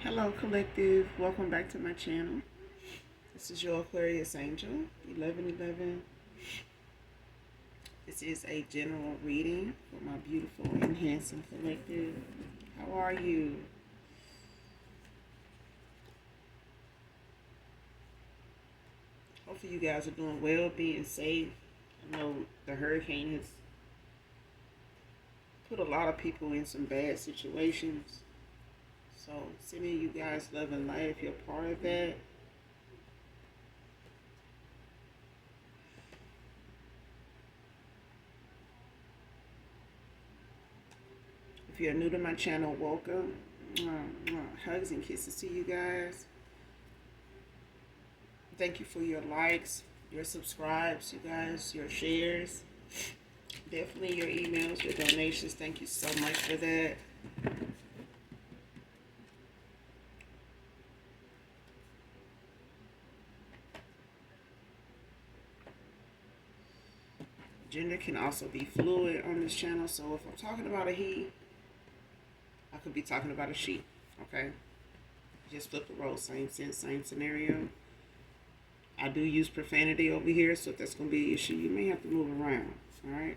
Hello, collective. Welcome back to my channel. This is your Aquarius Angel 1111. This is a general reading for my beautiful and handsome collective. How are you? Hopefully, you guys are doing well, being safe. I know the hurricane has put a lot of people in some bad situations. So, sending you guys love and light if you're part of that. If you're new to my channel, welcome. Hugs and kisses to you guys. Thank you for your likes, your subscribes, you guys, your shares. Definitely your emails, your donations. Thank you so much for that. Gender can also be fluid on this channel. So if I'm talking about a he, I could be talking about a she. Okay? Just flip the role. Same sense, same scenario. I do use profanity over here, so if that's going to be an issue, you may have to move around. Alright?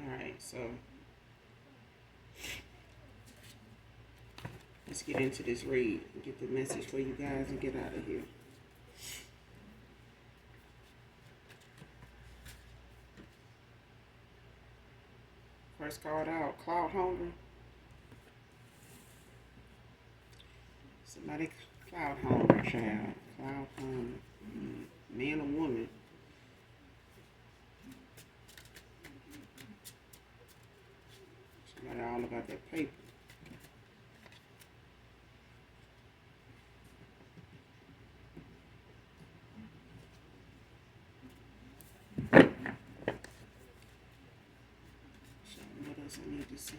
Alright, so let's get into this read and get the message for you guys and get out of here. First card out, cloud hunger. Somebody cloud hunger, child. Cloud hunger. Man or woman. Somebody all about that paper. What else I need to see?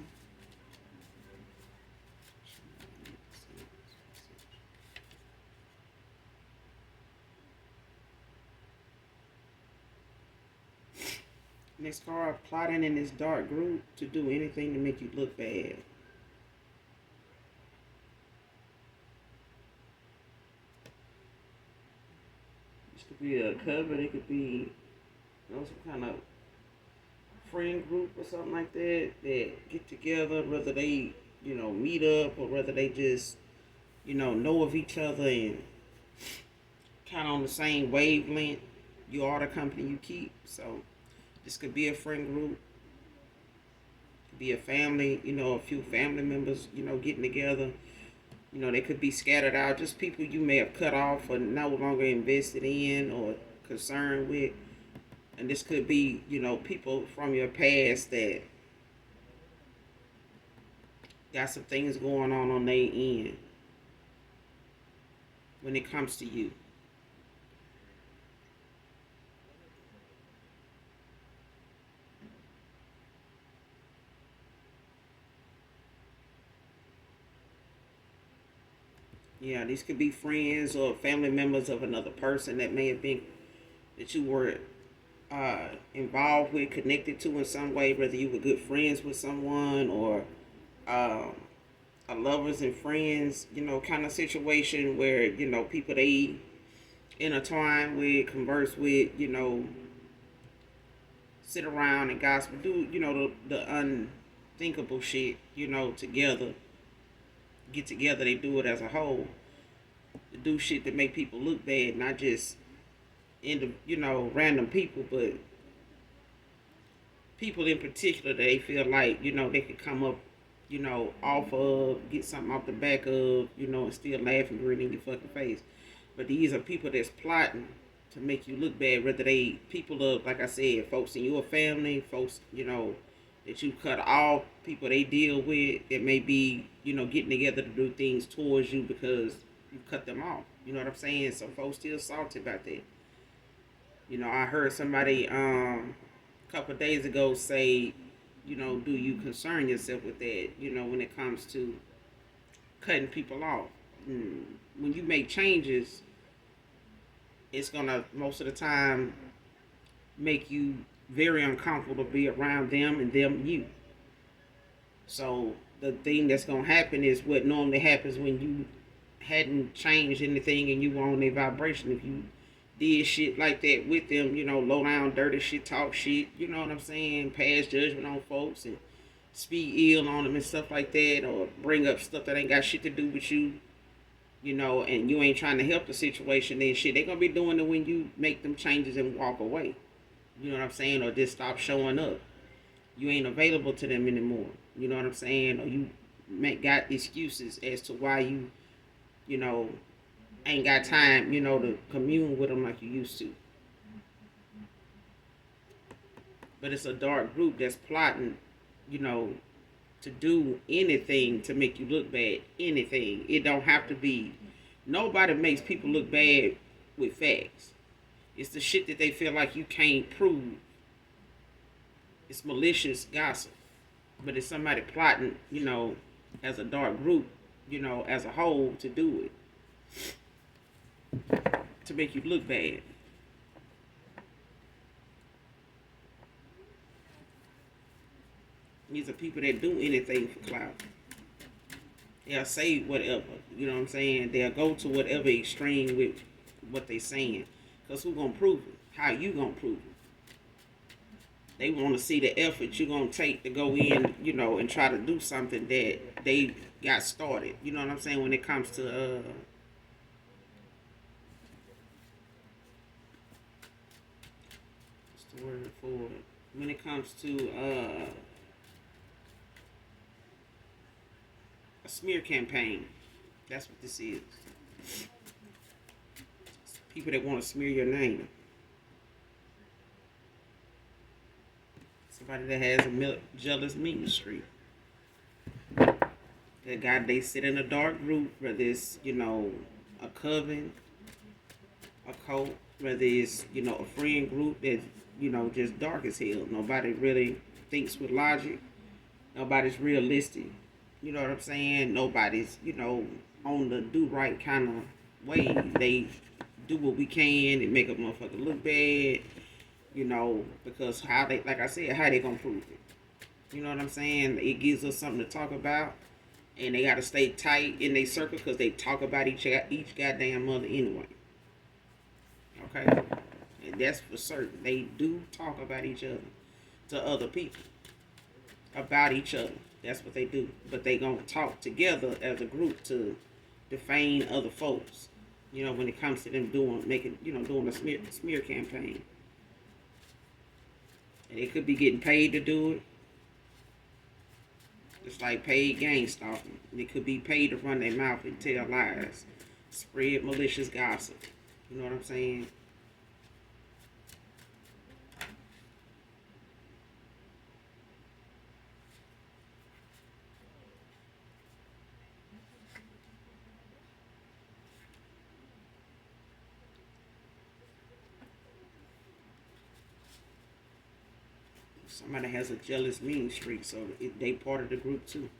Next card, plotting in this dark group to do anything to make you look bad. This could be a coven, it could be, some kind of friend group or something like that get together, whether they, meet up or whether they just, know of each other and kind of on the same wavelength. You are the company you keep. So this could be a friend group, could be a family, a few family members, getting together. They could be scattered out, just people you may have cut off or no longer invested in or concerned with. And this could be, people from your past that got some things going on their end when it comes to you. Yeah, these could be friends or family members of another person that may have been, that you were involved with, connected to in some way, whether you were good friends with someone or a lovers and friends, kind of situation where, people they intertwine with, converse with, sit around and gossip, do, the unthinkable shit, together, get together, they do it as a whole, to do shit that make people look bad, not just random people, but people in particular that they feel like, they could come up, off of, get something off the back of, and still laugh and grin in your fucking face. But these are people that's plotting to make you look bad, whether they people of, like I said, folks in your family, folks, that you cut off, people they deal with that may be, getting together to do things towards you because you cut them off. You know what I'm saying? Some folks still salty about that. I heard somebody a couple of days ago say do you concern yourself with that, when it comes to cutting people off? When you make changes, it's gonna most of the time make you very uncomfortable to be around them and them you. So the thing that's gonna happen is what normally happens when you hadn't changed anything and you were on their vibration. If you did shit like that with them, low down, dirty shit, talk shit, you know what I'm saying, pass judgment on folks and speak ill on them and stuff like that, or bring up stuff that ain't got shit to do with you, and you ain't trying to help the situation, then shit, they gonna be doing it when you make them changes and walk away. You know what I'm saying? Or just stop showing up. You ain't available to them anymore. You know what I'm saying? Or you got excuses as to why you know, ain't got time, to commune with them like you used to. But it's a dark group that's plotting, you know, to do anything to make you look bad. Anything. It don't have to be. Nobody makes people look bad with facts. It's the shit that they feel like you can't prove. It's malicious gossip. But it's somebody plotting, as a dark group, as a whole to do it. To make you look bad. These are people that do anything for clout. They'll say whatever, you know what I'm saying? They'll go to whatever extreme with what they saying. Because who gonna prove it? How you gonna prove it? They want to see the effort you're gonna take to go in, and try to do something that they got started. You know what I'm saying? When it comes to what's the word for it? When it comes to a smear campaign. That's what this is. It's people that want to smear your name. Somebody that has a jealous mean streak. That guy, they sit in a dark group, whether it's, a coven, a cult, whether it's, a friend group that's, just dark as hell. Nobody really thinks with logic. Nobody's realistic. You know what I'm saying? Nobody's, on the do right kind of way. They do what we can and make a motherfucker look bad, because how they, like I said, how they gonna prove it? You know what I'm saying? It gives us something to talk about, and they gotta stay tight in their circle because they talk about each goddamn mother anyway. Okay? And that's for certain. They do talk about each other to other people. About each other. That's what they do. But they gonna talk together as a group to defame other folks. When it comes to them doing a smear campaign. And they could be getting paid to do it. It's like paid gang stalking. They could be paid to run their mouth and tell lies. Spread malicious gossip. You know what I'm saying? Somebody has a jealous mean streak, so they part of the group too.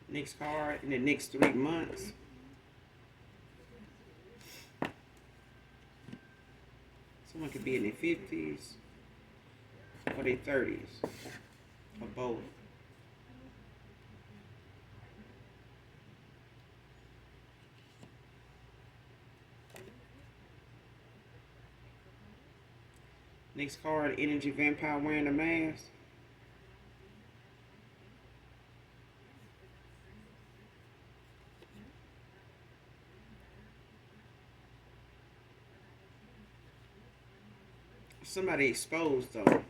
Next card, in the next 3 months, someone could be in their 50s or their 30s, or both. Next card, energy vampire wearing a mask. Somebody exposed though.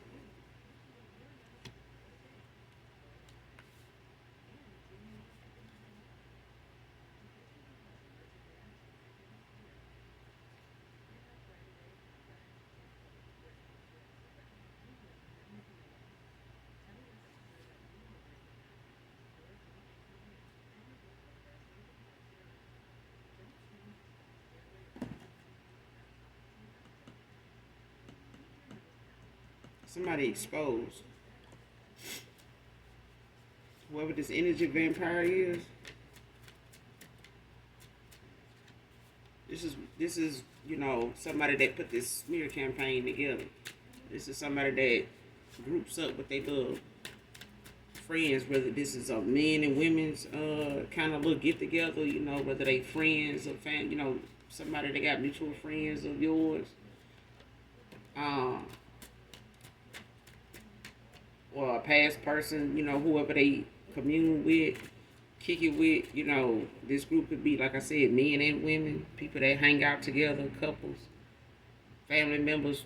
Somebody exposed. Whoever this energy vampire is, this is somebody that put this smear campaign together. This is somebody that groups up with their little friends, whether this is a men and women's kind of little get together, whether they friends or somebody that got mutual friends of yours. Um, or a past person, whoever they commune with, kick it with, this group could be, like I said, men and women, people that hang out together, couples, family members,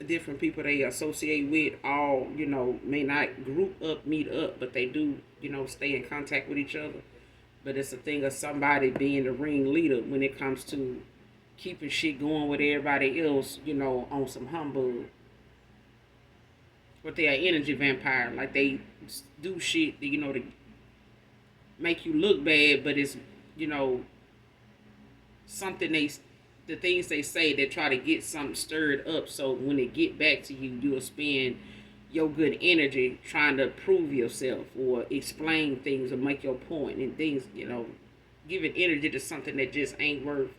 different people they associate with, all, may not group up, meet up, but they do, stay in contact with each other. But it's a thing of somebody being the ringleader when it comes to keeping shit going with everybody else, on some humbug. But they are energy vampire. Like they do shit, to make you look bad, but it's, something the things they say, they try to get something stirred up. So when they get back to you, you'll spend your good energy trying to prove yourself or explain things or make your point and things, giving energy to something that just ain't worth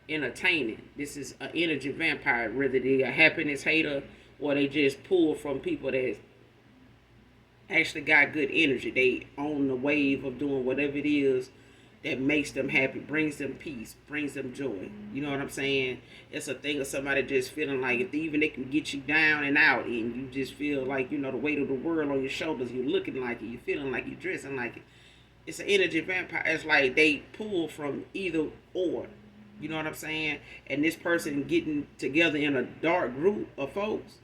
entertaining. This is an energy vampire, whether they a happiness hater or they just pull from people that actually got good energy. They own the wave of doing whatever it is that makes them happy, brings them peace, brings them joy. You know what I'm saying? It's a thing of somebody just feeling like if even they can get you down and out and you just feel like, the weight of the world on your shoulders, you're looking like it, you're feeling like you're dressing like it. It's an energy vampire. It's like they pull from either or. You know what I'm saying? And this person getting together in a dark group of folks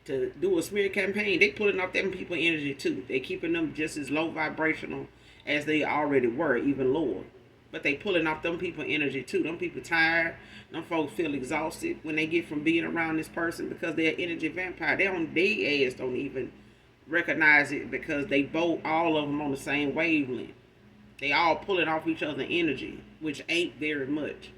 to do a smear campaign, they pulling off them people energy too. They keeping them just as low vibrational as they already were, even lower. But they pulling off them people energy too. Them people tired. Them folks feel exhausted when they get from being around this person because they're energy vampire. They ass don't even recognize it because they both, all of them on the same wavelength. They all pulling off each other's energy, which ain't very much.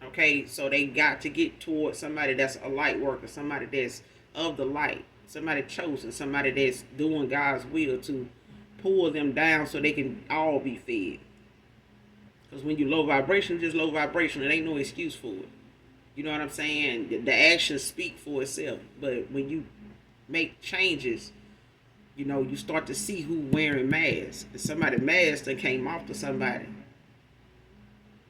Okay, so they got to get towards somebody that's a light worker, somebody that's of the light, somebody chosen, somebody that's doing God's will to pull them down so they can all be fed. Because when you low vibration, just low vibration. It ain't no excuse for it. You know what I'm saying? The actions speak for itself. But when you make changes, you start to see who wearing masks. If somebody mask that came off to somebody,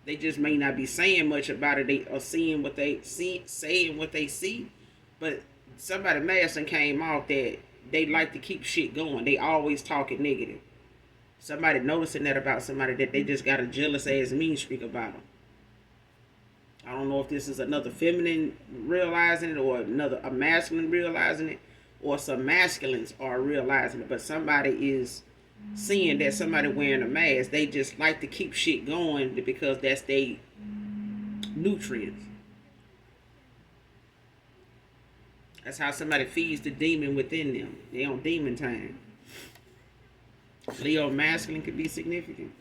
they just may not be saying much about it. They are seeing what they see, saying what they see. But somebody mask that came off that they like to keep shit going. They always talking negative. Somebody noticing that about somebody that they just got a jealous ass mean streak about them. I don't know if this is another feminine realizing it or a masculine realizing it or some masculines are realizing it. But somebody is seeing that somebody wearing a mask. They just like to keep shit going because that's their nutrients. That's how somebody feeds the demon within them. They on demon time. Leo masculine could be significant.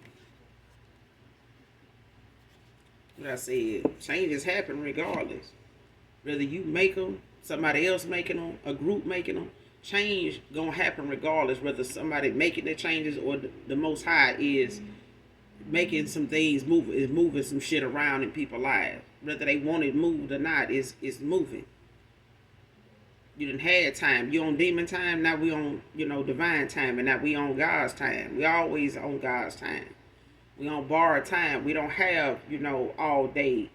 What I said, changes happen regardless. Whether you make them, somebody else making them, a group making them, change gonna happen regardless. Whether somebody making the changes or the Most High is making some things move, is moving some shit around in people's lives. Whether they want it moved or not, is moving. You done had time. You on demon time, now we on, divine time, and now we on God's time. We always on God's time. We on borrowed time. We don't have, all day,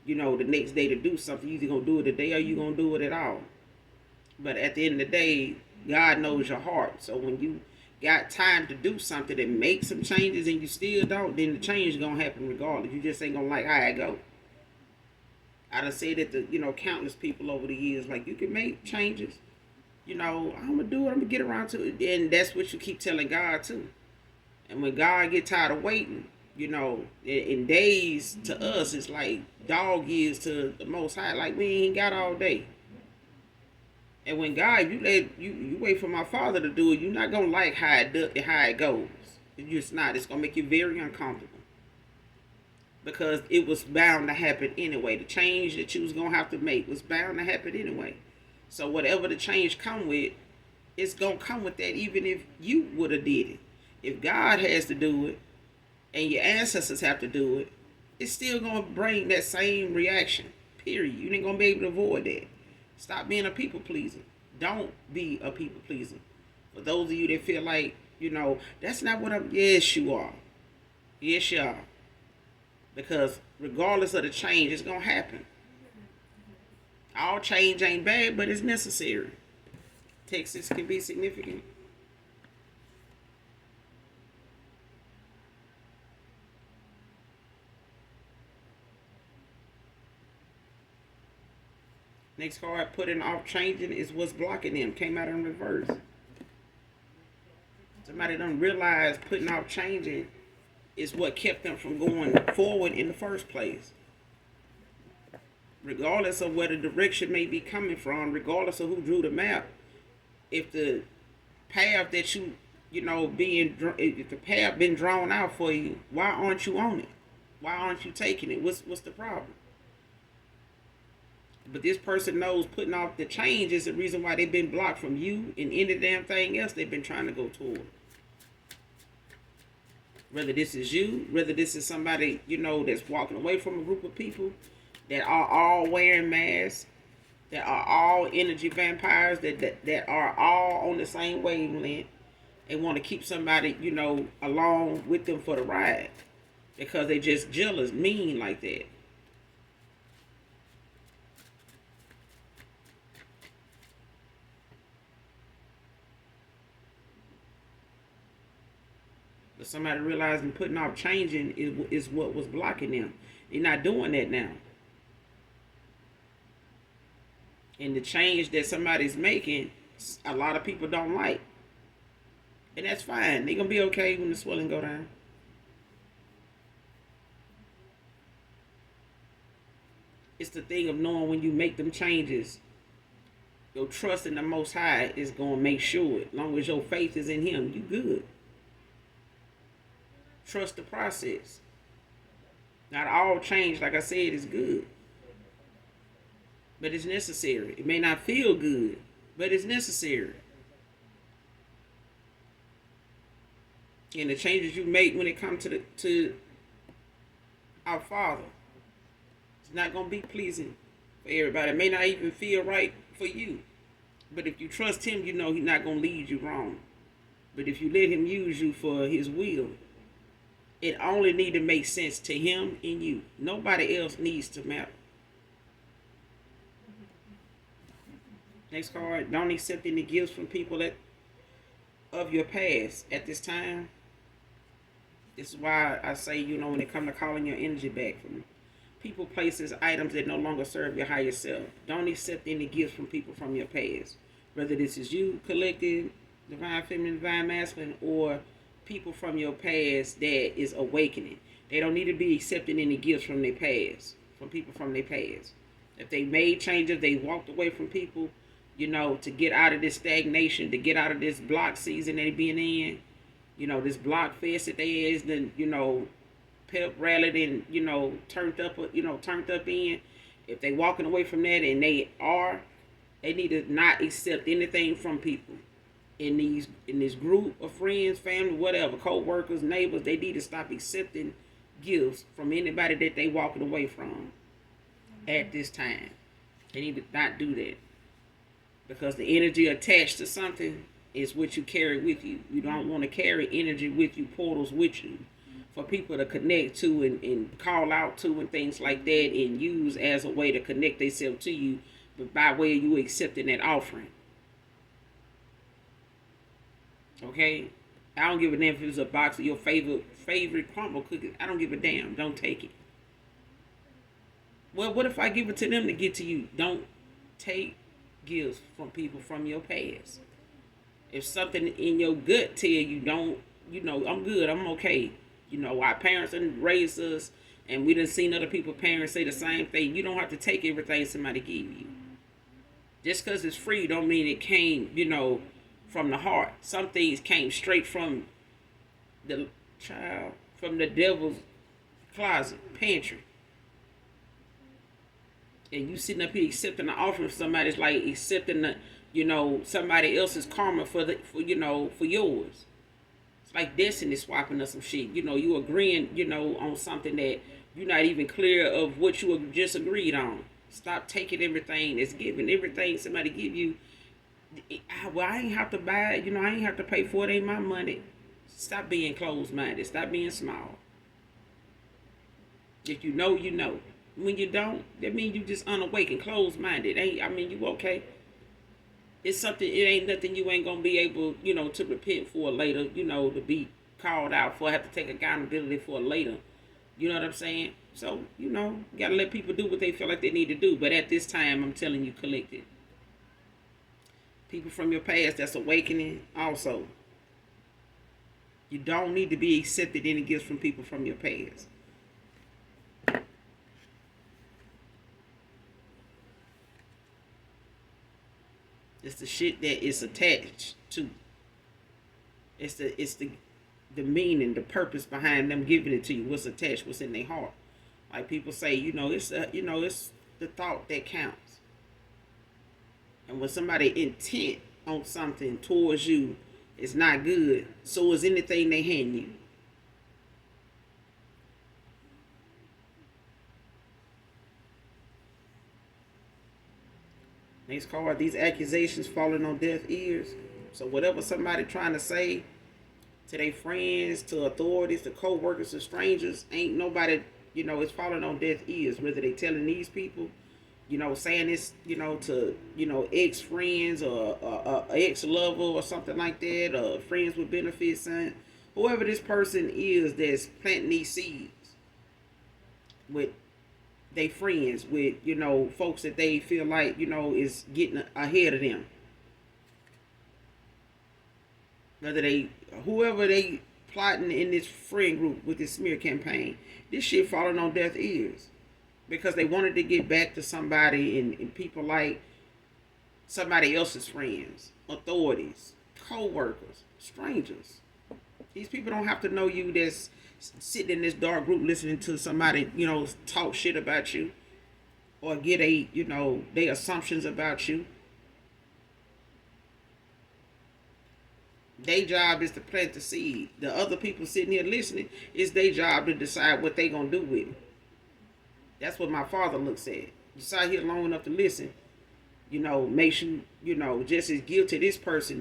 the next day to do something. You either gonna do it today or you gonna do it at all. But at the end of the day, God knows your heart. So when you got time to do something and make some changes and you still don't, then the change is gonna happen regardless. You just ain't gonna like how it go. I done said it to, countless people over the years, like, you can make changes. I'm going to do it. I'm going to get around to it. And that's what you keep telling God, too. And when God get tired of waiting, in days to us, it's like dog years to the Most High. Like, we ain't got all day. And when God, you wait for my Father to do it, you're not going to like how it goes. It's just not. It's going to make you very uncomfortable. because it was bound to happen anyway. The change that you was gonna have to make was bound to happen anyway. So whatever the change come with, it's gonna come with that, even if you would have did it. If God has to do it and your ancestors have to do it, it's still gonna bring that same reaction. Period. You ain't gonna be able to avoid that. Stop being a people pleaser. Don't be a people pleaser. For those of you that feel like, that's not what I'm. Yes, you are. Yes, you are. Because regardless of the change, it's gonna happen. All change ain't bad, but it's necessary. Texas can be significant. Next card, putting off changing is what's blocking them. Came out in reverse. Somebody don't realize putting off changing is what kept them from going forward in the first place. Regardless of where the direction may be coming from, regardless of who drew the map, if the path that if the path been drawn out for you, why aren't you on it? Why aren't you taking it? What's the problem? But this person knows putting off the change is the reason why they've been blocked from you and any damn thing else they've been trying to go toward. Whether this is you, whether this is somebody, that's walking away from a group of people that are all wearing masks, that are all energy vampires, that are all on the same wavelength and want to keep somebody, along with them for the ride because they just jealous, mean like that. But somebody realizing putting off changing is what was blocking them. They're not doing that now. And the change that somebody's making, a lot of people don't like. And that's fine. They're going to be okay when the swelling go down. It's the thing of knowing when you make them changes, your trust in the Most High is going to make sure, as long as your faith is in Him, you good. Trust the process. Not all change, like I said, is good. But it's necessary. It may not feel good, but it's necessary. And the changes you make when it comes to our Father, it's not going to be pleasing for everybody. It may not even feel right for you. But if you trust Him, you know He's not going to lead you wrong. But if you let Him use you for His will, it only need to make sense to Him and you. Nobody else needs to matter. Next card, don't accept any gifts from people of your past at this time. This is why I say, when it comes to calling your energy back from people, places, items that no longer serve your higher self. Don't accept any gifts from people from your past. Whether this is you, collective, divine feminine, divine masculine, or people from your past that is awakening. They don't need to be accepting any gifts from their past, from people from their past. If they made changes, they walked away from people, to get out of this stagnation, to get out of this block season they being in, this block fest that they is, then, pep rallied and, turned up in. If they walking away from that and they need to not accept anything from people. In this group of friends, family, whatever, co-workers, neighbors, they need to stop accepting gifts from anybody that they walking away from at this time. They need to not do that. Because the energy attached to something is what you carry with you. You don't want to carry energy with you, portals with you, for people to connect to and call out to and things like that and use as a way to connect themselves to you, but by way of you accepting that offering. Okay? I don't give a damn if it's a box of your favorite crumble cookies. I don't give a damn. Don't take it. Well, what if I give it to them to get to you? Don't take gifts from people from your past. If something in your gut tell you don't, I'm good, I'm okay. Our parents done raised us and we done seen other people's parents say the same thing. You don't have to take everything somebody give you. Just because it's free don't mean it came, from the heart. Some things came straight from the child, from the devil's closet, pantry, and you sitting up here accepting the offering for somebody. It's like accepting the, somebody else's karma for yours. It's like destiny swapping or some shit. You agreeing, on something that you're not even clear of what you just agreed on. Stop taking everything that's given. Everything somebody give you, well, I ain't have to buy it. I ain't have to pay for it. Ain't my money. Stop being closed-minded. Stop being small. If you know, you know. When you don't, that means you just unawake and closed-minded. You okay. It's something, it ain't nothing you ain't gonna be able, to repent for later, to be called out for, have to take accountability for later. You know what I'm saying? So, gotta let people do what they feel like they need to do. But at this time, I'm telling you, collect it. People from your past that's awakening also. You don't need to be accepted any gifts from people from your past. It's the shit that it's attached to. It's the meaning, the purpose behind them giving it to you. What's attached, what's in their heart. Like people say, it's the thought that counts. And when somebody intent on something towards you is not good, so is anything they hand you. Next card, these accusations falling on deaf ears. So whatever somebody trying to say to their friends, to authorities, to co-workers, to strangers, ain't nobody, it's falling on deaf ears. Whether they telling these people, saying this, to, ex-friends or ex-lover or something like that, or friends with benefits, and whoever this person is that's planting these seeds with they friends, with, folks that they feel like, is getting ahead of them. Whoever they plotting in this friend group with this smear campaign, this shit falling on deaf ears. Because they wanted to get back to somebody and people like somebody else's friends, authorities, co-workers, strangers. These people don't have to know you that's sitting in this dark group listening to somebody, talk shit about you or get their assumptions about you. Their job is to plant the seed. The other people sitting here listening, it's their job to decide what they gonna do with it. That's what my father looks at. You sat here long enough to listen, makes you, just as guilty this person,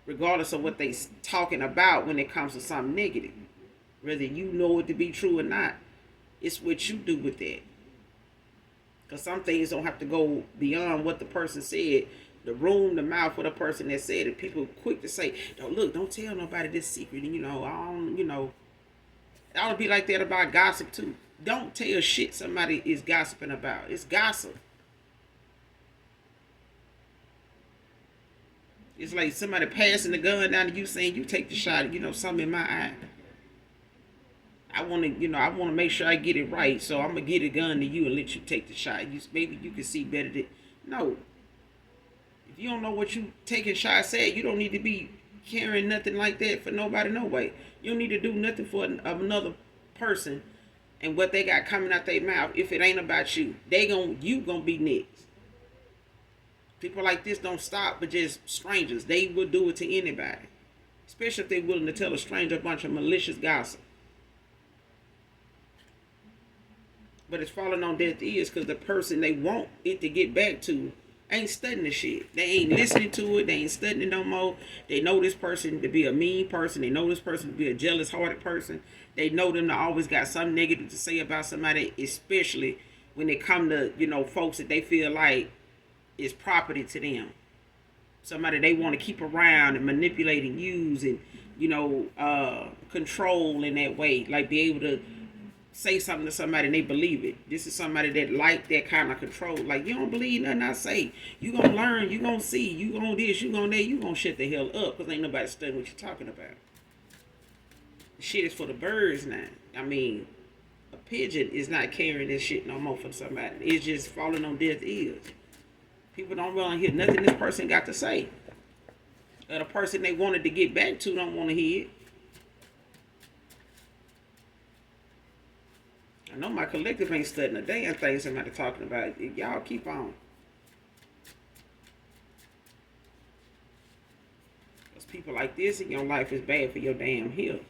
regardless of what they talking about when it comes to something negative. Whether you know it to be true or not, it's what you do with that. Because some things don't have to go beyond what the person said. The room, the mouth of the person that said it. People quick to say, don't tell nobody this secret. And, it ought to be like that about gossip too. Don't tell shit somebody is gossiping about. It's gossip. It's like somebody passing the gun down to you saying, you take the shot, something in my eye. I want to make sure I get it right. So I'm going to get a gun to you and let you take the shot. Maybe you can see better than, no. If you don't know what you taking shots at, you don't need to be carrying nothing like that for nobody, no way. You don't need to do nothing for another person and what they got coming out their mouth if it ain't about you. You gonna be next. People like this don't stop but just strangers. They will do it to anybody. Especially if they're willing to tell a stranger a bunch of malicious gossip. But it's falling on deaf ears because the person they want it to get back to ain't studying the shit. They ain't listening to it. They ain't studying it no more. They know this person to be a mean person. They know this person to be a jealous-hearted person. They know them to always got something negative to say about somebody, especially when it come to, folks that they feel like is property to them. Somebody they want to keep around and manipulate and use and, control in that way. Like be able to say something to somebody and they believe it. This is somebody that like that kind of control. Like, you don't believe nothing I say. You gonna learn, you gonna see, you gonna this, you gonna that, you gonna shut the hell up because ain't nobody studying what you're talking about. Shit is for the birds now. A pigeon is not carrying this shit no more for somebody. It's just falling on deaf ears. People don't really hear nothing this person got to say. Or the person they wanted to get back to don't want to hear it. I know my collective ain't studying a damn thing somebody talking about. Y'all keep on. Because people like this in your life is bad for your damn health.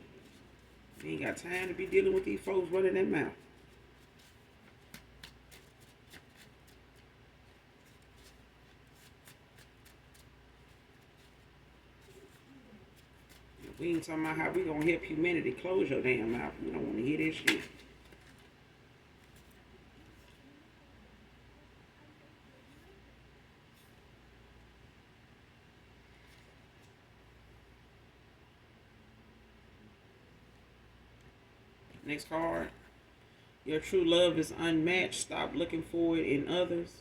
You ain't got time to be dealing with these folks running their mouth. We ain't talking about how we gonna help humanity. Close your damn mouth. We don't want to hear this shit. Next card. Your true love is unmatched. Stop looking for it in others.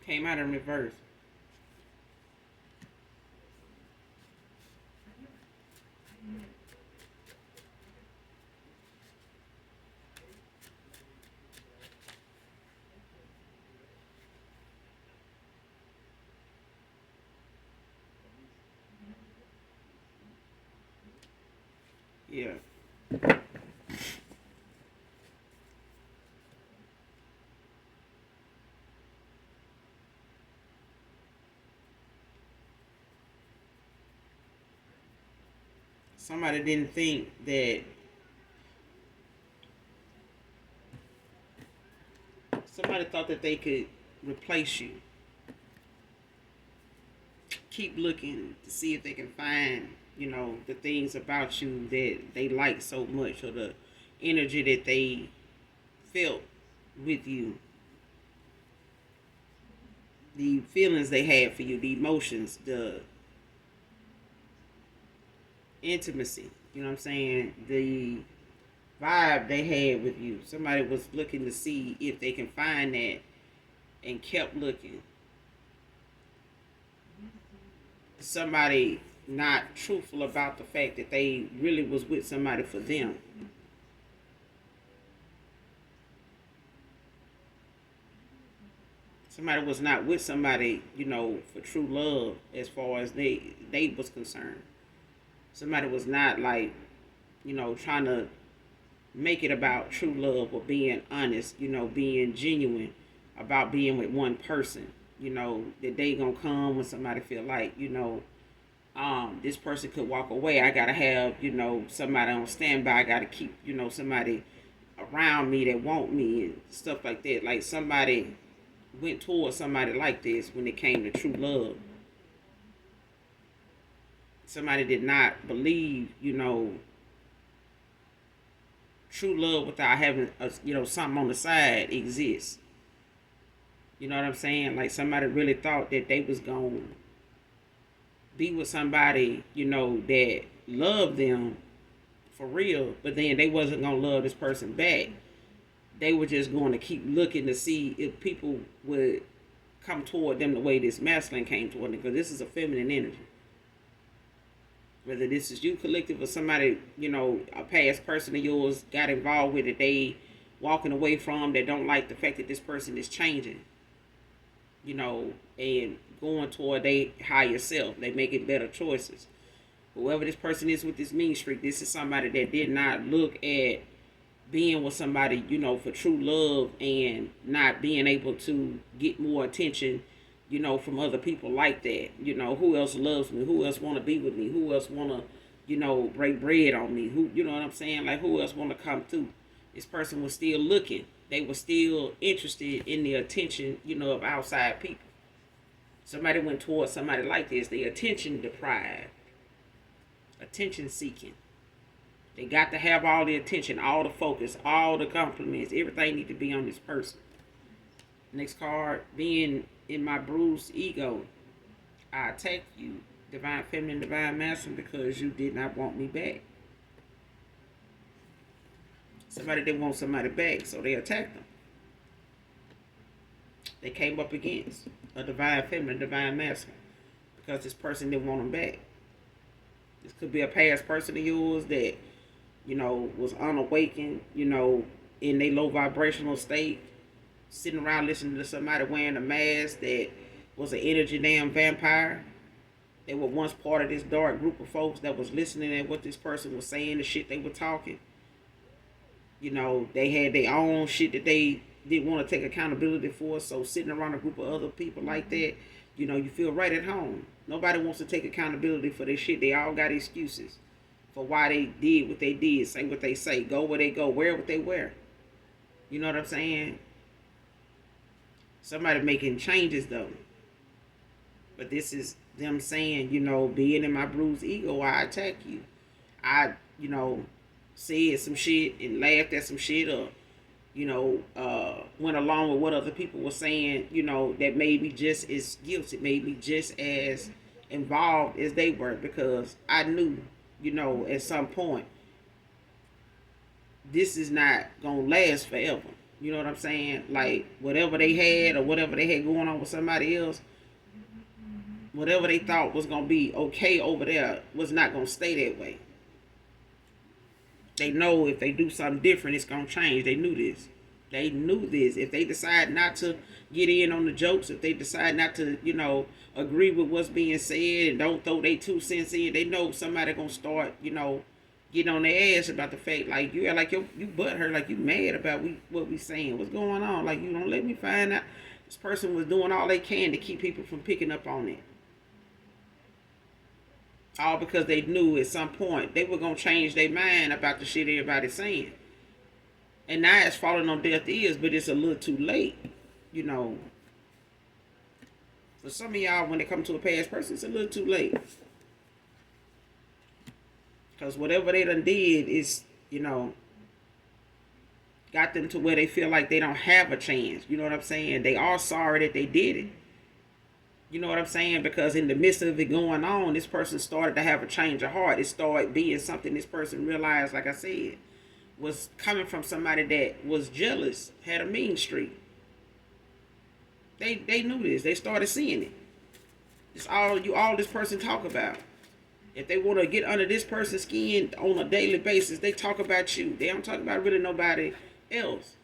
Came out in reverse. Yeah. Somebody didn't think that somebody thought that they could replace you. Keep looking to see if they can find, the things about you that they like so much, or the energy that they felt with you, the feelings they had for you, the emotions, the intimacy, you know what I'm saying? The vibe they had with you. Somebody was looking to see if they can find that and kept looking. Somebody not truthful about the fact that they really was with somebody for them. Somebody was not with somebody, for true love as far as they was concerned. Somebody was not like, trying to make it about true love or being honest, being genuine about being with one person. That they gonna come when somebody feel like, this person could walk away. I gotta have, somebody on standby. I gotta keep, somebody around me that want me and stuff like that. Like somebody went towards somebody like this when it came to true love. Somebody did not believe, true love without having something on the side exists. You know what I'm saying? Like somebody really thought that they was gonna be with somebody, that loved them for real, but then they wasn't gonna love this person back. They were just going to keep looking to see if people would come toward them the way this masculine came toward them, because this is a feminine energy. Whether this is you collective or somebody, a past person of yours got involved with it, they walking away from, that don't like the fact that this person is changing, and going toward their higher self. They making better choices. Whoever this person is with this mean streak, this is somebody that did not look at being with somebody, for true love, and not being able to get more attention, from other people like that. Who else loves me? Who else want to be with me? Who else want to, break bread on me? Who, you know what I'm saying? Like, who else want to come through? This person was still looking. They were still interested in the attention, of outside people. Somebody went towards somebody like this. They attention deprived. Attention seeking. They got to have all the attention, all the focus, all the compliments. Everything need to be on this person. Next card, being in my bruised ego, I attack you divine feminine, divine masculine, because you did not want me back. Somebody didn't want somebody back, so they attacked them. They came up against a divine feminine, divine masculine, because this person didn't want them back. This could be a past person of yours that, was unawakened, in a low vibrational state, sitting around listening to somebody wearing a mask that was an energy damn vampire. They were once part of this dark group of folks that was listening at what this person was saying, the shit they were talking. They had their own shit that they didn't want to take accountability for. So sitting around a group of other people like that, you feel right at home. Nobody wants to take accountability for their shit. They all got excuses for why they did what they did, say what they say, go where they go, wear what they wear. You know what I'm saying? Somebody making changes though. But this is them saying, being in my bruised ego, I attack you. I, said some shit and laughed at some shit, or, went along with what other people were saying, that made me just as guilty, made me just as involved as they were, because I knew, at some point, this is not going to last forever. You know what I'm saying? Like, whatever they had or whatever they had going on with somebody else, whatever they thought was going to be okay over there was not going to stay that way. They know if they do something different, it's going to change. They knew this. They knew this. If they decide not to get in on the jokes, if they decide not to, agree with what's being said and don't throw their 2 cents in, they know somebody going to start, getting on their ass about the fact, like, you butthurt, like you mad about what we saying. What's going on? Like, you don't let me find out. This person was doing all they can to keep people from picking up on it. All because they knew at some point they were going to change their mind about the shit everybody's saying. And now it's falling on deaf ears, but it's a little too late. For some of y'all, when it comes to a past person, it's a little too late. Because whatever they done did is, got them to where they feel like they don't have a chance. You know what I'm saying? They are sorry that they did it. You know what I'm saying? Because in the midst of it going on, this person started to have a change of heart. It started being something this person realized, like I said, was coming from somebody that was jealous, had a mean streak. They knew this. They started seeing it. It's all this person talk about. If they want to get under this person's skin on a daily basis, they talk about you. They don't talk about really nobody else.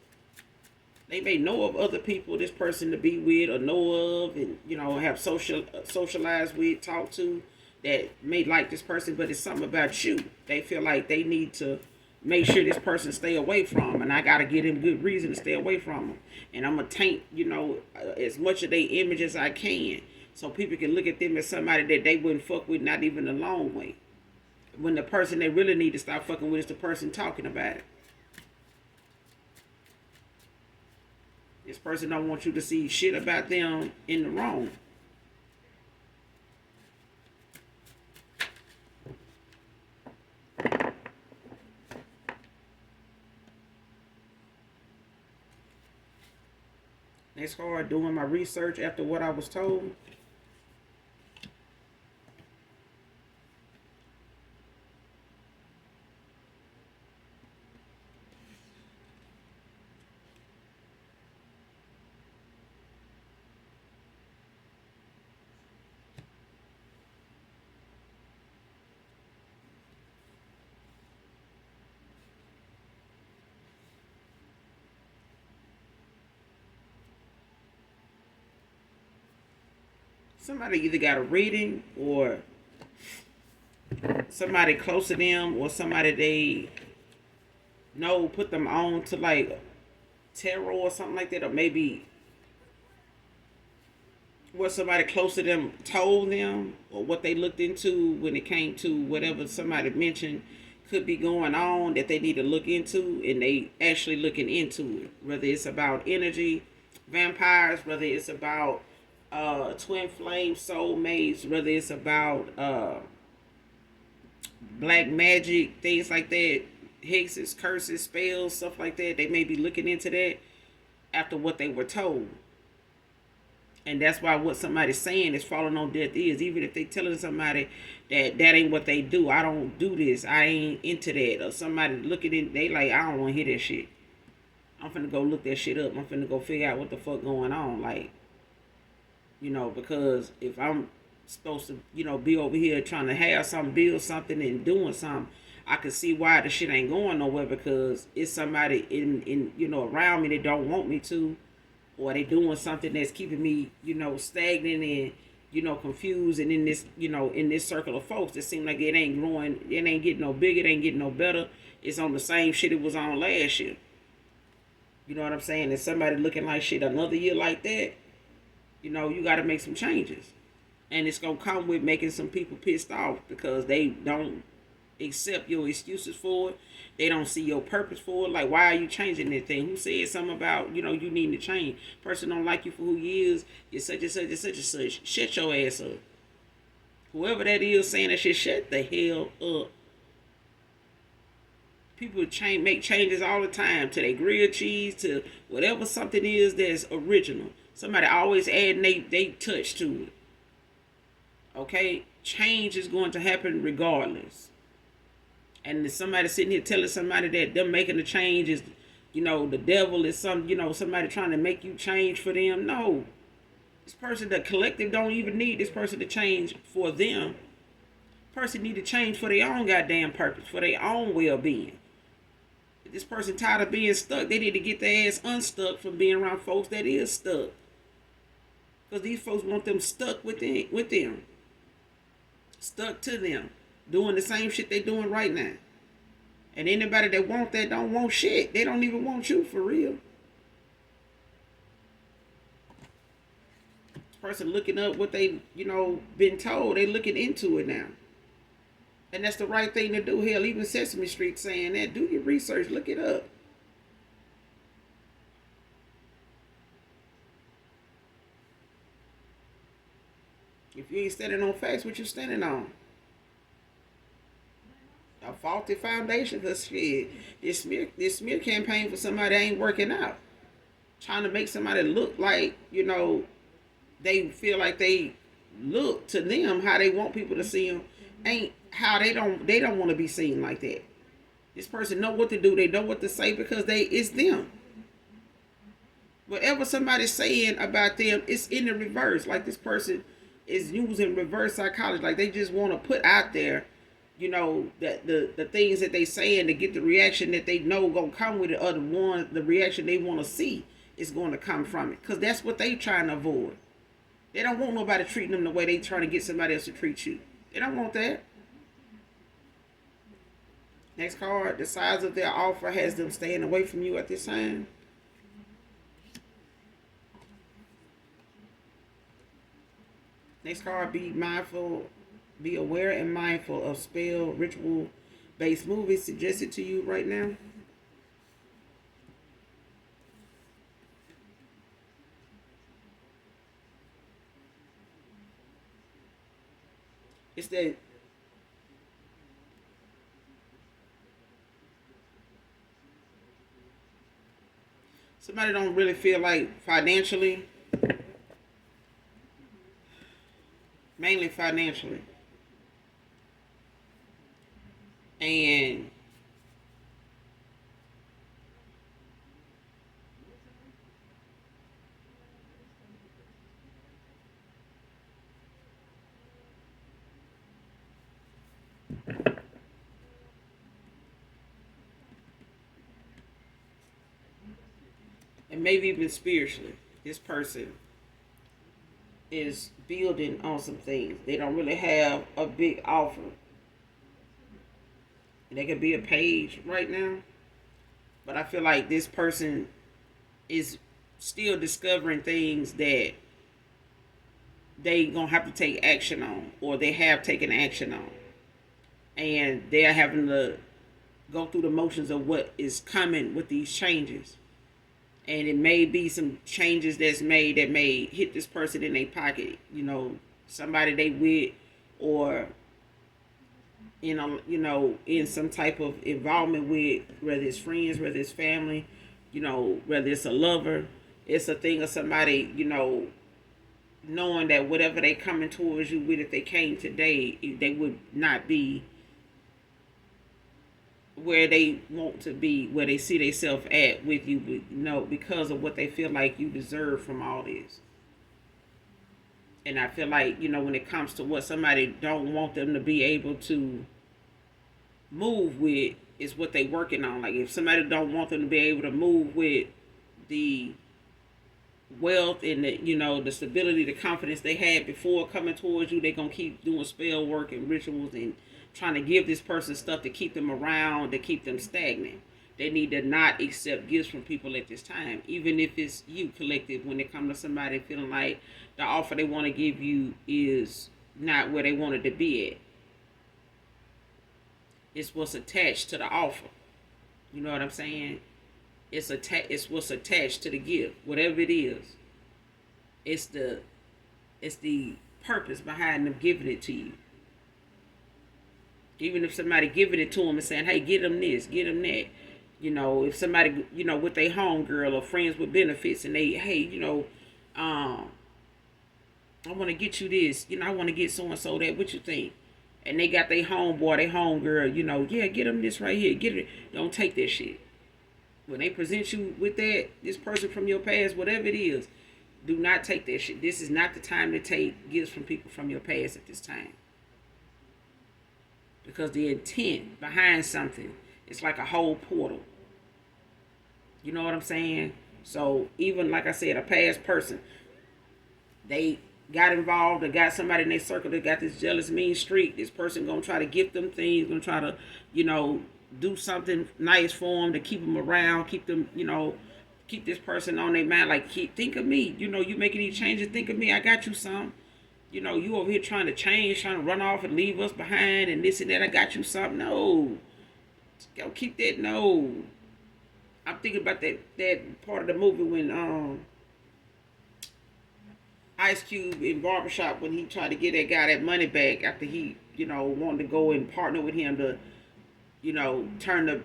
They may know of other people this person to be with or know of and, have socialized with, talk to, that may like this person, but it's something about you. They feel like they need to make sure this person stay away from, and I got to give them good reason to stay away from them. And I'm going to taint, as much of their image as I can, so people can look at them as somebody that they wouldn't fuck with, not even a long way. When the person they really need to stop fucking with is the person talking about it. This person don't want you to see shit about them in the wrong. It's hard doing my research after what I was told. Somebody either got a reading or somebody close to them or somebody they know put them on to like tarot or something like that, or maybe what somebody close to them told them or what they looked into when it came to whatever somebody mentioned could be going on that they need to look into, and they actually looking into it. Whether it's about energy, vampires, whether it's about twin flame soulmates, whether it's about black magic, things like that, hexes, curses, spells, stuff like that. They may be looking into that after what they were told. And that's why what somebody's saying is falling on deaf ears. Even if they telling somebody that that ain't what they do, I don't do this, I ain't into that, or somebody looking in, they like, I don't want to hear that shit. I'm finna go look that shit up. I'm finna go figure out what the fuck going on. Like, because if I'm supposed to, be over here trying to have something, build something, and doing something, I can see why the shit ain't going nowhere because it's somebody in around me that don't want me to, or they doing something that's keeping me, stagnant and, confused and in this, in this circle of folks that seem like it ain't growing, it ain't getting no bigger, it ain't getting no better. It's on the same shit it was on last year. You know what I'm saying? And somebody looking like shit another year like that, you got to make some changes. And it's going to come with making some people pissed off because they don't accept your excuses for it. They don't see your purpose for it. Like, why are you changing that thing? Who said something about, you need to change? Person don't like you for who you is. You're such and such and such and such. Shut your ass up. Whoever that is saying that shit, shut the hell up. People make changes all the time to their grilled cheese, to whatever something is that's original. Somebody always adding they touch to it. Okay? Change is going to happen regardless. And if somebody sitting here telling somebody that them making a change is, the devil is somebody trying to make you change for them. No. This person, the collective don't even need this person to change for them. Person need to change for their own goddamn purpose, for their own well-being. If this person tired of being stuck, they need to get their ass unstuck from being around folks that is stuck. Because these folks want them stuck with them. Stuck to them. Doing the same shit they doing right now. And anybody that want that don't want shit. They don't even want you for real. This person looking up what they, been told. They looking into it now. And that's the right thing to do. Hell, even Sesame Street saying that. Do your research. Look it up. If you ain't standing on facts, what you standing on? A faulty foundation for shit. This smear campaign for somebody that ain't working out. Trying to make somebody look like, they feel like they look to them how they want people to see them. Ain't how they don't want to be seen like that. This person know what to do. They know what to say because it's them. Whatever somebody's saying about them, it's in the reverse. Like this person is using reverse psychology. Like they just want to put out there, that the things that they saying to get the reaction that they know gonna come with it, or the reaction they want to see is going to come from it. Because that's what they trying to avoid. They don't want nobody treating them the way they trying to get somebody else to treat you. They don't want that. Next card, the size of their offer has them staying away from you at this time. Next card, be aware and mindful of spell ritual-based movies suggested to you right now. It's that somebody don't really feel like financially, mainly financially, and maybe even spiritually. This person is building on some things. They don't really have a big offer. And they could be a page right now. But I feel like this person is still discovering things that they gonna have to take action on, or they have taken action on. And they're having to go through the motions of what is coming with these changes. And it may be some changes that's made that may hit this person in their pocket. Somebody they with, or in some type of involvement with, whether it's friends, whether it's family, whether it's a lover. It's a thing of somebody, knowing that whatever they coming towards you with, if they came today, they would not be where they want to be, where they see themselves at with you, because of what they feel like you deserve from all this. And I feel like, when it comes to what somebody don't want them to be able to move with, is what they working on. Like, if somebody don't want them to be able to move with the wealth and the stability, the confidence they had before coming towards you, they're gonna keep doing spell work and rituals and trying to give this person stuff to keep them around, to keep them stagnant. They need to not accept gifts from people at this time, even if it's you, collective. When it comes to somebody feeling like the offer they want to give you is not where they wanted to be at, it's what's attached to the offer. You know what I'm saying? It's what's attached to the gift, whatever it is. It's the purpose behind them giving it to you. Even if somebody giving it to them and saying, "Hey, get them this, get them that." If somebody, with their home girl or friends with benefits, and they, "Hey, I want to get you this. I want to get so and so that. What you think?" And they got their homeboy, their homegirl. Yeah, get them this right here. Get it. Don't take that shit. When they present you with this person from your past, whatever it is, do not take that shit. This is not the time to take gifts from people from your past at this time. Because the intent behind something is like a whole portal. You know what I'm saying? So even like I said, a past person, they got involved or got somebody in their circle that got this jealous, mean streak. This person gonna try to gift them things, gonna try to, do something nice for them to keep them around, keep them, keep this person on their mind. Like, think of me. You making these changes. Think of me. I got you some. You over here trying to change, trying to run off and leave us behind and this and that. I got you something. No. Go keep that. No. I'm thinking about that part of the movie when Ice Cube in Barbershop, when he tried to get that guy that money back after he, wanted to go and partner with him to, turn the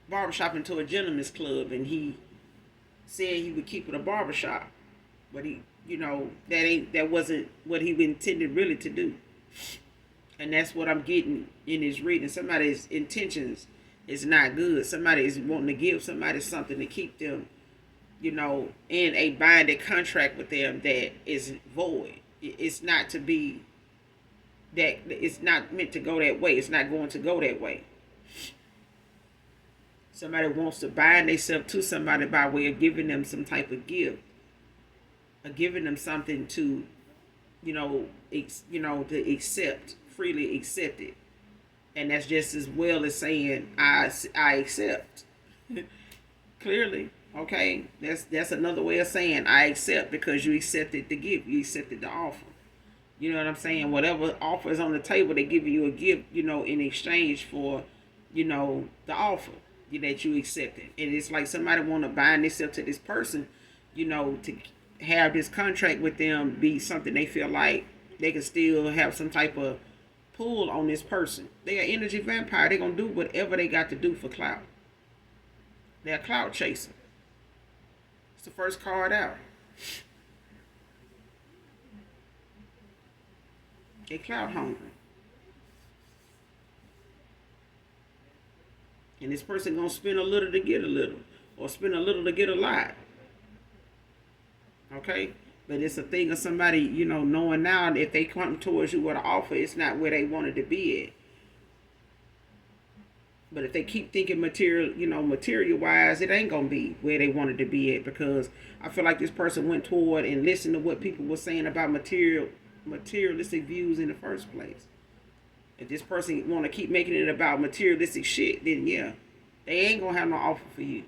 barbershop into a gentleman's club, and he said he would keep it a barbershop. But he, that wasn't what he intended really to do. And that's what I'm getting in this reading. Somebody's intentions is not good. Somebody is wanting to give somebody something to keep them, in a binding contract with them that is void. It's not to be that, it's not meant to go that way. It's not going to go that way. Somebody wants to bind themselves to somebody by way of giving them some type of gift, or giving them something to, to accept, freely accept it. And that's just as well as saying, I accept. Clearly, okay? That's another way of saying I accept, because you accepted the gift. You accepted the offer. You know what I'm saying? Whatever offer is on the table, they give you a gift, in exchange for, the offer that you accepted. And it's like somebody want to bind themselves to this person, to have this contract with them be something they feel like they can still have some type of pull on this person. They are energy vampire. They're going to do whatever they got to do for clout. They're a clout chaser. It's the first card out. They clout hungry. And this person going to spend a little to get a little. Or spend a little to get a lot. Okay? But it's a thing of somebody, knowing now that if they come towards you with an offer, it's not where they wanted to be at. But if they keep thinking material wise, it ain't gonna be where they wanted to be at, because I feel like this person went toward and listened to what people were saying about materialistic views in the first place. If this person want to keep making it about materialistic shit, then yeah, they ain't gonna have no offer for you.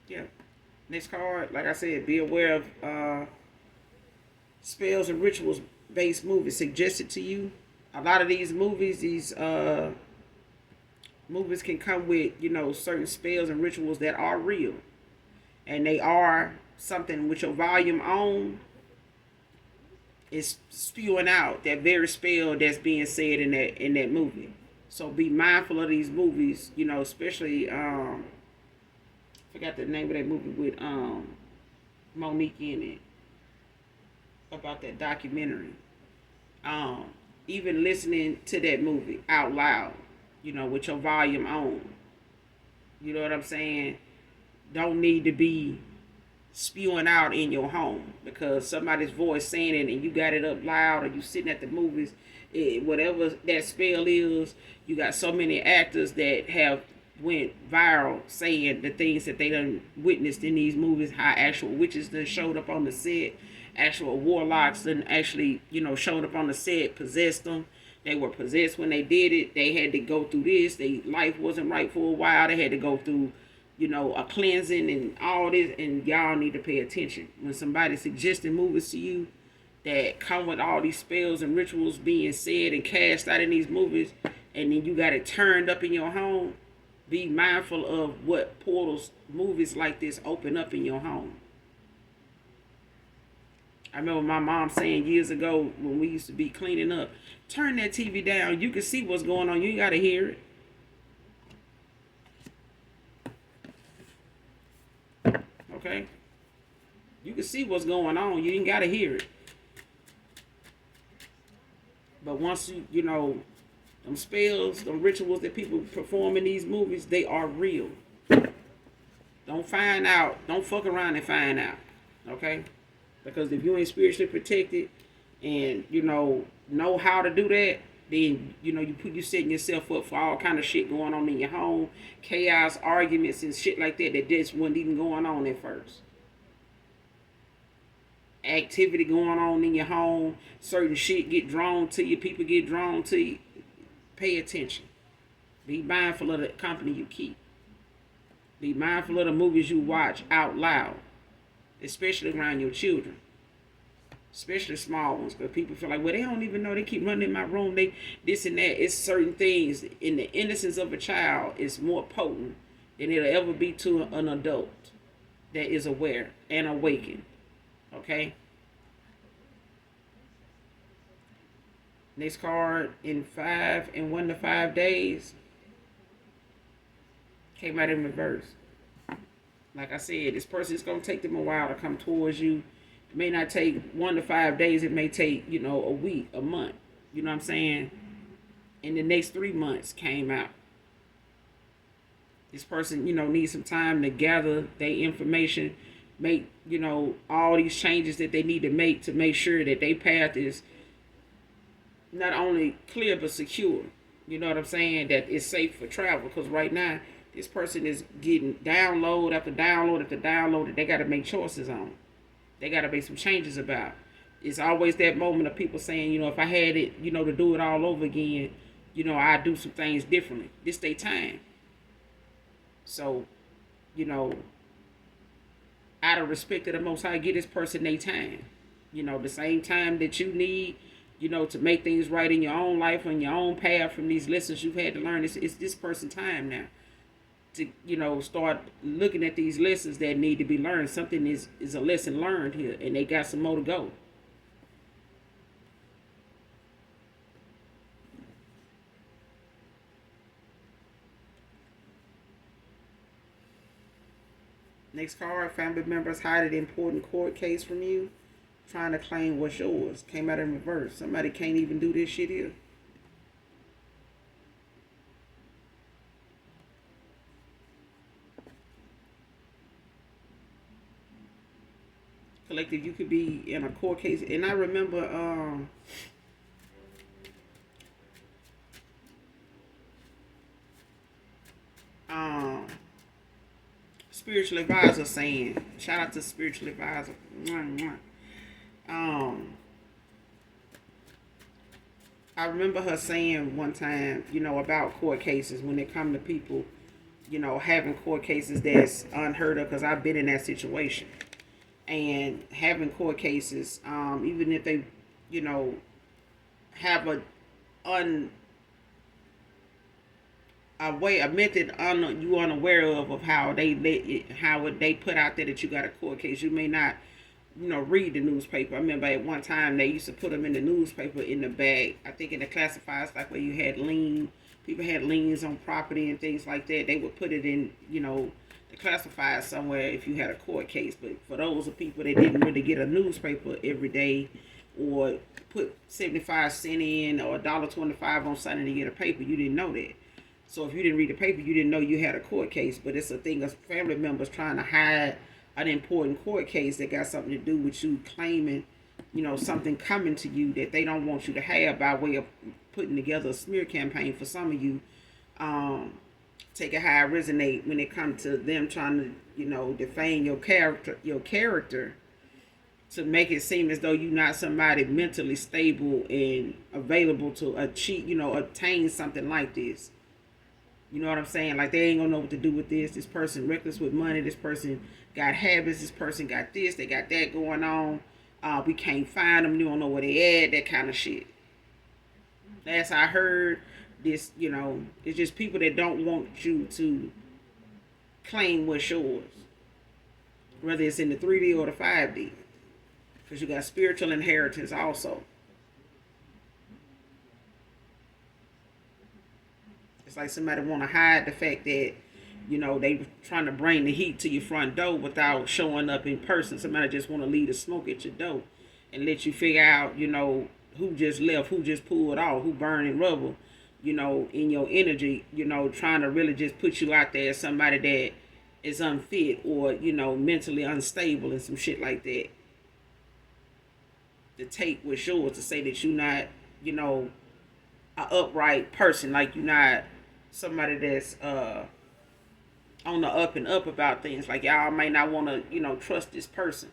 Yeah. Next card, like I said, be aware of spells and rituals based movies suggested to you. A lot of these movies, movies can come with, certain spells and rituals that are real. And they are something with your volume on is spewing out that very spell that's being said in that movie. So be mindful of these movies, especially forgot the name of that movie with Monique in it about that documentary. Um, Even listening to that movie out loud, with your volume on. You know what I'm saying? Don't need to be spewing out in your home because somebody's voice saying it and you got it up loud or you sitting at the movies, whatever that spell is. You got so many actors that have went viral saying the things that they done witnessed in these movies, how actual witches that showed up on the set, actual warlocks that actually showed up on the set, possessed them. They were possessed when they did it. They had to go through this. Their life wasn't right for a while. They had to go through a cleansing and all this, and y'all need to pay attention. When somebody's suggesting movies to you that come with all these spells and rituals being said and cast out in these movies, and then you got it turned up in your home, be mindful of what portals movies like this open up in your home. I remember my mom saying years ago when we used to be cleaning up, turn that TV down. You can see what's going on. You ain't got to hear it. Okay? You can see what's going on. You ain't got to hear it. But once them spells, them rituals that people perform in these movies, they are real. Don't find out. Don't fuck around and find out. Okay? Because if you ain't spiritually protected and, know how to do that, then, you setting yourself up for all kind of shit going on in your home, chaos, arguments, and shit like that just wasn't even going on at first. Activity going on in your home, certain shit get drawn to you, people get drawn to you. Pay attention. Be mindful of the company you keep. Be mindful of the movies you watch out loud, especially around your children. Especially small ones, because people feel like, well, they don't even know. They keep running in my room. They this and that. It's certain things in the innocence of a child is more potent than it'll ever be to an adult that is aware and awakened. Okay. Next card, in 5 and 1 to 5 days, came out in reverse. Like I said, this person, it's gonna take them a while to come towards you. It may not take 1 to 5 days. It may take, a week, a month. You know what I'm saying? And the next 3 months came out. This person, needs some time to gather their information, make, all these changes that they need to make sure that their path is not only clear but secure. You know what I'm saying? That it's safe for travel. Because right now, this person is getting download after download after download that they got to make choices on. They got to make some changes about. It's always that moment of people saying, if I had it, to do it all over again, I'd do some things differently. This their time. So, out of respect to the Most High, give this person their time. The same time that you need, to make things right in your own life, on your own path from these lessons you've had to learn. It's this person's time now to, start looking at these lessons that need to be learned. Something is a lesson learned here, and they got some more to go. Next card, family members hide an important court case from you, trying to claim what's yours. Came out in reverse. Somebody can't even do this shit here. Collective, you could be in a court case. And I remember spiritual advisor saying, shout out to spiritual advisor. I remember her saying one time, about court cases when it come to people, having court cases that's unheard of, because I've been in that situation. And having court cases, even if they, have a method you unaware of how they put out there that you got a court case. You may not, read the newspaper. I remember at one time they used to put them in the newspaper in the bag. I think in the classifieds, like where you had people had liens on property and things like that. They would put it in, the classified somewhere if you had a court case. But for those of people that didn't really get a newspaper every day, or put 75 cents in or $1.25 on Sunday to get a paper, you didn't know that. So if you didn't read the paper, you didn't know you had a court case. But it's a thing of family members trying to hide an important court case that got something to do with you claiming, something coming to you that they don't want you to have, by way of putting together a smear campaign for some of you. Take it how I resonate when it comes to them trying to, defame your character, to make it seem as though you're not somebody mentally stable and available to achieve, obtain something like this. You know what I'm saying? Like, they ain't gonna know what to do with this. This person reckless with money. This person got habits. This person got this. They got that going on. We can't find them. You don't know where they at. That kind of shit. Last I heard, this, it's just people that don't want you to claim what's yours, whether it's in the 3D or the 5D, because you got spiritual inheritance also. It's like somebody want to hide the fact that, they trying to bring the heat to your front door without showing up in person. Somebody just want to leave the smoke at your door and let you figure out, who just left, who just pulled off, who burning rubble, in your energy, trying to really just put you out there as somebody that is unfit or, mentally unstable and some shit like that. To take what's yours, to say that you're not, an upright person, like you're not somebody that's on the up and up about things. Like, y'all might not want to, trust this person.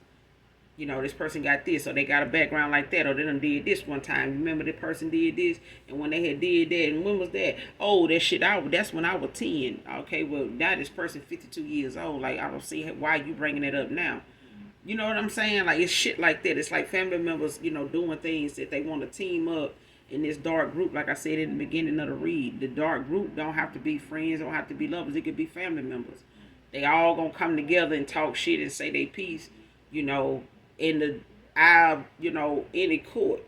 This person got this, or they got a background like that, or they done did this one time. Remember, the person did this, and when they had did that, and when was that? Oh, that shit, that's when I was 10. Okay, well, now this person 52 years old. Like, I don't see why you bringing it up now. You know what I'm saying? Like, it's shit like that. It's like family members, doing things that they want to team up in this dark group. Like I said in the beginning of the read, the dark group don't have to be friends, don't have to be lovers. It could be family members. They all gonna come together and talk shit and say they piece, in the eye, any court.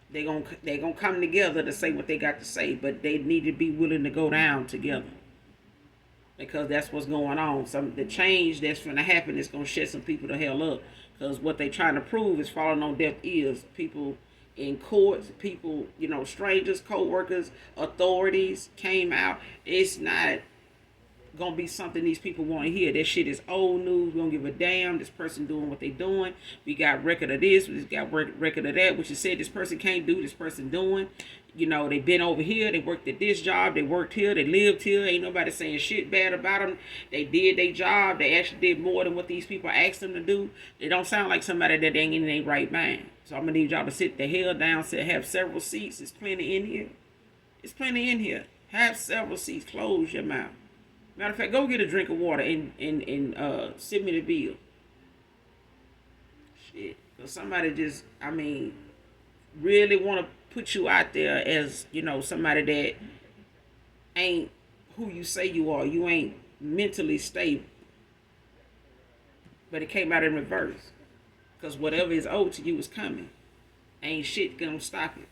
They gonna come together to say what they got to say, but they need to be willing to go down together, because that's what's going on. The change that's gonna happen is gonna shut some people the hell up, because what they trying to prove is falling on deaf ears. People in courts, people, strangers, co-workers, authorities came out. It's not gonna be something these people want to hear. That shit is old news. We don't give a damn. This person doing what they doing. We got record of this. We got record of that. Which you said this person can't do. This person doing. They been over here. They worked at this job. They worked here. They lived here. Ain't nobody saying shit bad about them. They did their job. They actually did more than what these people asked them to do. They don't sound like somebody that ain't in their right mind. So I'm gonna need y'all to sit the hell down. Have several seats. There's plenty in here. It's plenty in here. Have several seats. Close your mouth. Matter of fact, go get a drink of water and send me the bill. Shit. So somebody just, really want to put you out there as, somebody that ain't who you say you are. You ain't mentally stable. But it came out in reverse. Because whatever is owed to you is coming. Ain't shit gonna stop it.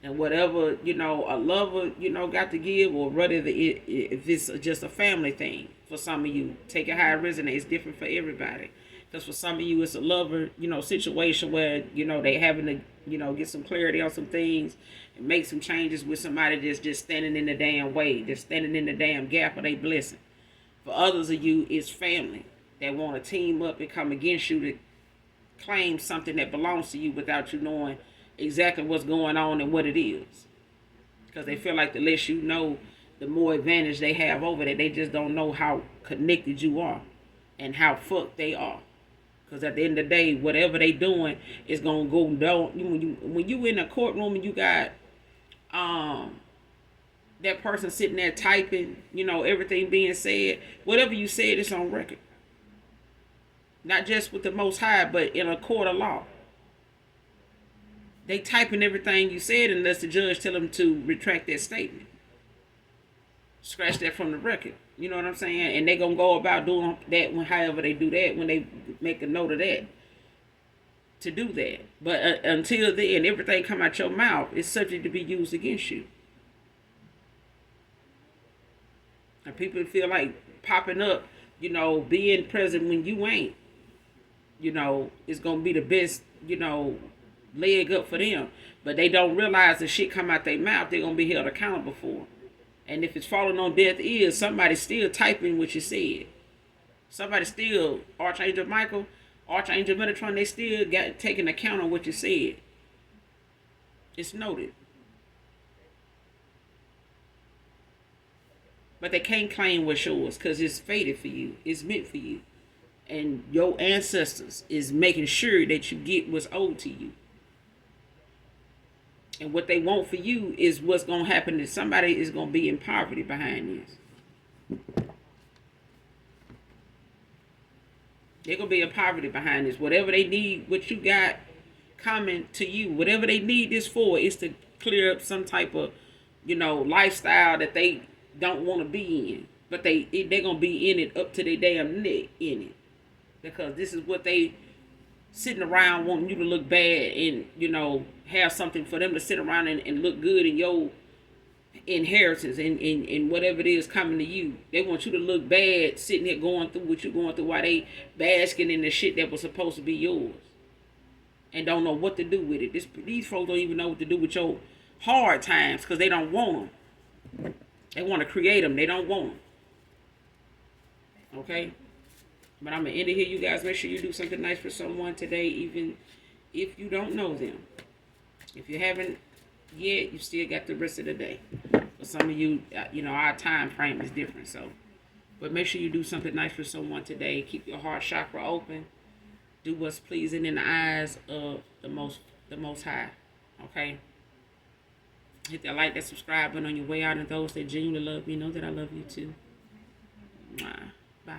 And whatever, a lover, got to give, or whether if it's just a family thing for some of you, take it how it resonates. It's different for everybody. Because for some of you, it's a lover, situation where, they having to, get some clarity on some things and make some changes with somebody that's just standing in the damn way, just standing in the damn gap of their blessing. For others of you, it's family that want to team up and come against you to claim something that belongs to you without you knowing exactly what's going on and what it is, because they feel like the less you know, the more advantage they have over that. They just don't know how connected you are and how fucked they are, because at the end of the day, whatever they doing is gonna go down. When you in a courtroom and you got that person sitting there typing, everything being said, whatever you said is on record, not just with the Most High, but in a court of law. They typing everything you said unless the judge tell them to retract that statement. Scratch that from the record. You know what I'm saying? And they gonna go about doing that however they do that, when they make a note of that, to do that. But until then, everything come out your mouth is subject to be used against you. And people feel like popping up, being present when you ain't, is gonna be the best, leg up for them. But they don't realize the shit come out their mouth, they're gonna be held accountable for. And if it's falling on deaf ears, somebody's still typing what you said. Somebody still, Archangel Michael, Archangel Metatron, they still got taking account of what you said. It's noted. But they can't claim what's yours because it's fated for you. It's meant for you. And your ancestors is making sure that you get what's owed to you. And what they want for you is what's going to happen, that somebody is going to be in poverty behind this. They're going to be in poverty behind this. Whatever they need, what you got coming to you, whatever they need this for is to clear up some type of, lifestyle that they don't want to be in. But they're going to be in it up to their damn neck in it. Because this is what they sitting around wanting you to look bad and, have something for them to sit around and look good in your inheritance and whatever it is coming to you. They want you to look bad sitting here going through what you're going through while they basking in the shit that was supposed to be yours. And don't know what to do with it. These folks don't even know what to do with your hard times because they don't want them. They want to create them. They don't want them. Okay? But I'm going to end it here, you guys. Make sure you do something nice for someone today, even if you don't know them. If you haven't yet, you still got the rest of the day. For some of you, our time frame is different. But make sure you do something nice for someone today. Keep your heart chakra open. Do what's pleasing in the eyes of the most high. Okay? Hit that like, that subscribe button on your way out. And those that genuinely love me, know that I love you too. Bye.